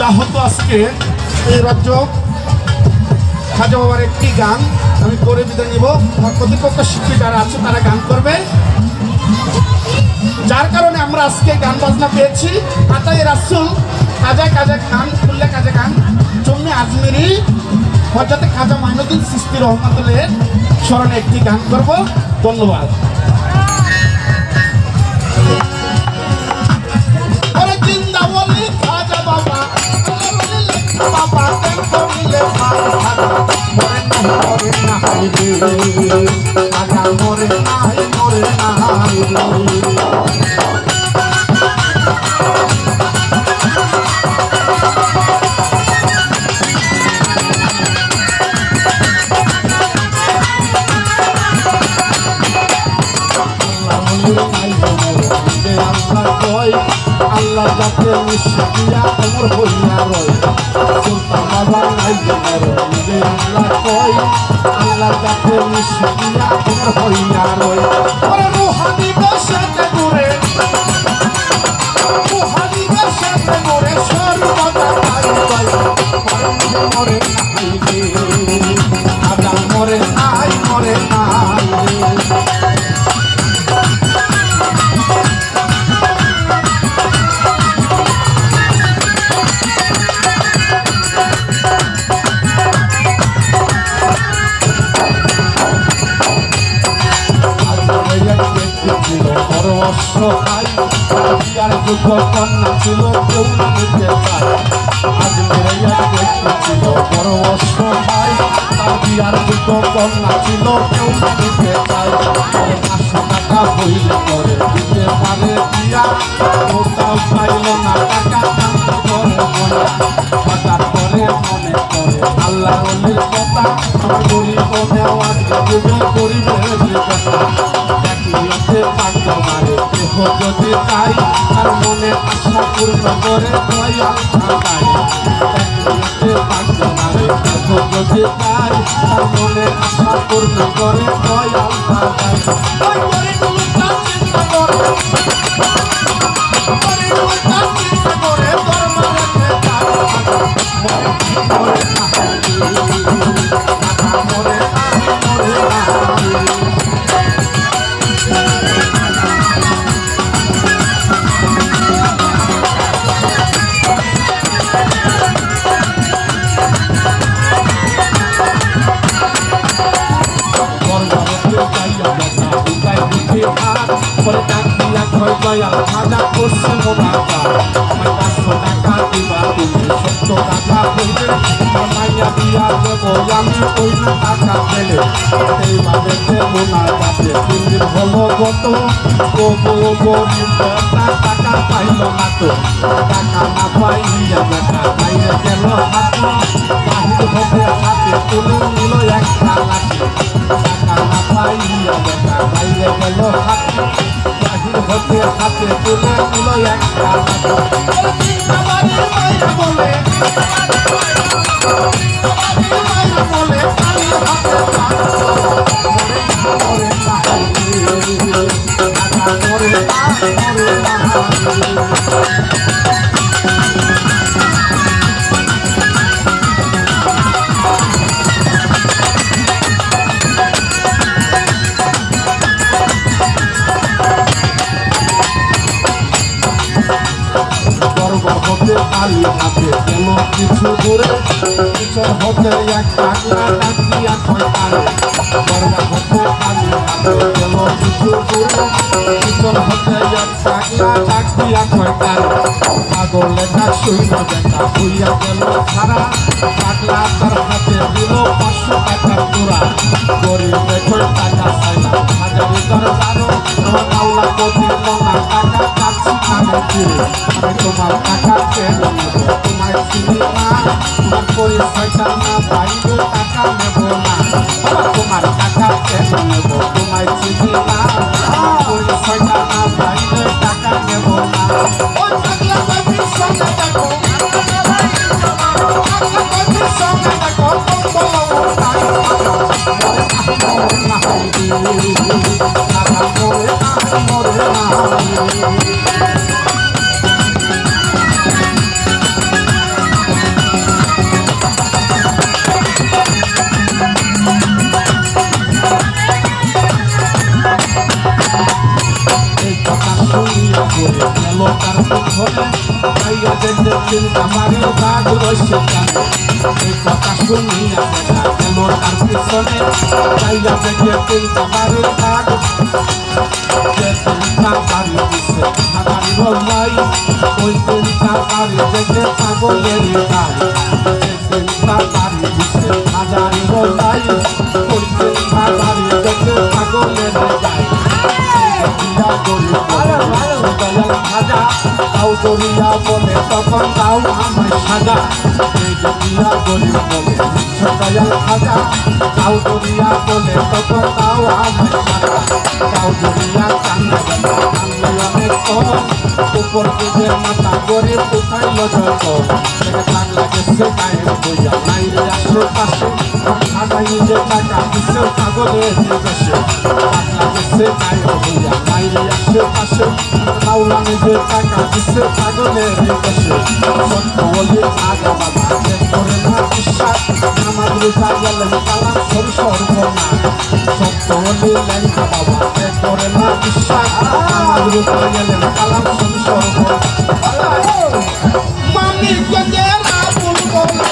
যা হতো আজকে এই রাজ্য খাজা বাবার একটি গান আমি করে বিদায় নিব। আমার প্রতিপক্ষ শিল্পী যারা আছে তারা গান করবে, যার কারণে আমরা আজকে গান বাজনা পেয়েছি। আতাই রাসুল খাজা খাজা খান খুল্লা খাজা খান জম্মে আজমেরি হযরত খাজা মাইনুদ্দিন চিশতি রহমাতুল্লাহ স্মরণে একটি গান করব। ধন্যবাদ। বাবা মরে নাই মরে নাই আল্লাহ যাতে মিশিয়া অমর হইয়া রয় সুলতান বাবা নাই যে আল্লাহ কয় আল্লাহ যাতে মিশিয়া অমর হইয়া রয় ওরে রুহানি বসাতে ঘুরে রুহানি বসাতে ঘুরে সর্বদা তাই তাই মরে নাই রে আদা মরে নাই মরে নাই আর যুদ্ধ কন্যা ছিল কেউ না নিতে চায় আজ মেরাইয়া ছিল বড় অসহায় তার বিয়ার যুদ্ধ কন্যা ছিল কেউ না নিতে চায় 500 টাকা হইলে করে দিতে পারে দিয়া ওটাও পাইল না টাকা কান্তি করে বইয়া বাজার করে মনে করে আল্লাহ অলির কথা গরিব নেওয়া দেবে গরিবের কথা যদি চাই তার মনে আশা পূর্ণ করে দয়াল ঠান্ডায় যদি চাই তার মনে আশা পূর্ণ করে দয়াল ঠান্ডায় দয়াল খাজা করছে মোনাকা আমার 500 টাকা দিবা তুমি 70 টাকা হইলে মাইয়া দিয়া দেবো আমি ওই টাকা পেলে এইভাবে মোনাকাতে 3 দিন হলো গত গরিব টাকা পাইল না তো টাকা না পাইয়া বেটা বাইরে গেল হাতে বাহির হতে হাতে তুলে নিল একটা লাঠি টাকা না পাইয়া বেটা বাইরে গেল হাতে হতে হাতে তুলে নিল একটা বলে খালি হাতে কেন কিছু দূরে পিছন হতে এক টাকলা ডাকিয়া খয়তারে দরজা হতে খালি হাতে কেন কিছু দূরে পিছন হতে এক টাকলা ডাকিয়া খয়তারে পাগল লেখা শুইল দেখা হইয়া গেল সারা টাকলা তার হাতে দিল 500 টাকার তোরা গরিব দেখল টাকা চাইলা হাজারি দরবারও আমার কাউলা দিল না টাকা কাছি কানে ফিরে আমি তোমার টাকা চেয়ে তোমায় চিনি না তোমার পরিচয়টা না পাইলে টাকা নেব না তোমার টাকা চেয়ে নেব তোমায় চিনি না তোমার পরিচয়টা না পাইলে টাকা নেব না ওই টাকলা কবির সঙ্গে দেখো সঙ্গে দেখো শোনে ভাইয়া দেখতে চিন্তা বাড়ির ভাগ রয়েছে জানে এই কথা শুনিয়া দেখা গেল তার পিছনে ভাইয়া দেখতে চিন্তা বাড়ির ভাগ যে চিন্তা বাড়ি দিছে হাজারি ভাই ওই চিন্তা বাড়ি দেখে পাগলের গাই যে চিন্তা বাড়ি দিছে হাজারি ভাই ওই চিন্তা বাড়ি দেখে পাগলের গাই তাও দরিয়া বলে তখন তাও আমায় সাজা এই যে দিয়া গরিব বলে দয়াল খাজা তাও দরিয়া বলে তখন তাও আমায় সাজা তাও দরিয়া কান্না কান্না অনেক কম উপর দিকে মাথা গরিব উঠাইল যত থেকে পাগলা গেছে গায়ে বইয়া নাইলে আশেপাশে খাজাই যে টাকা দিছে পাগলের দেশে পাগলা গেছে গায়ে বইয়া নাইলে আশেপাশে মাওলানে যে টাকা দিছে পাগলের দেশে সত্য বলে আগা বাবা করে না বিশ্বাস নামাজ রোজা গেলেন কালাম সর সর্বনা সত্য বলে লেখা বাবা করে না বিশ্বাস নামাজ রোজা গেলেন কালাম সর সর্বনা মানিক যে রাবুল বলে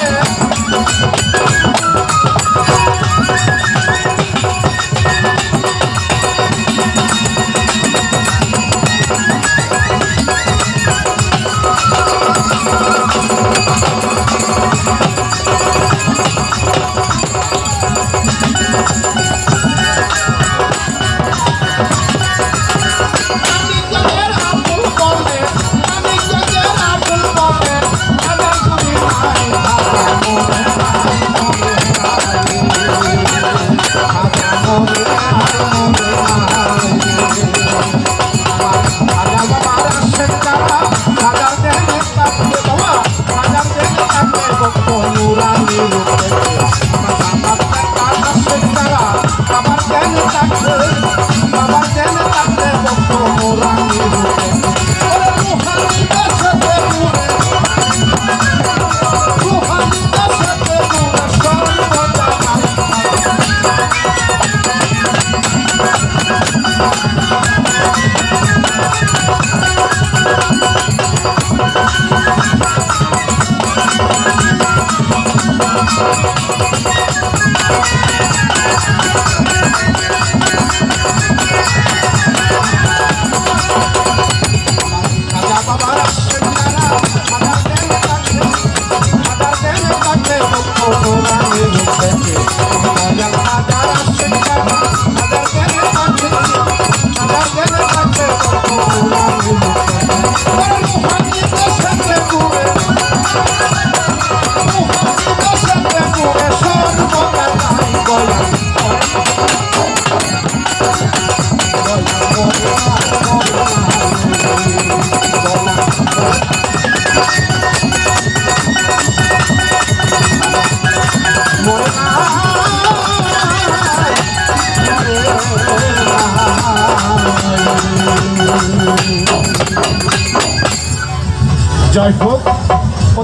জয় হোক।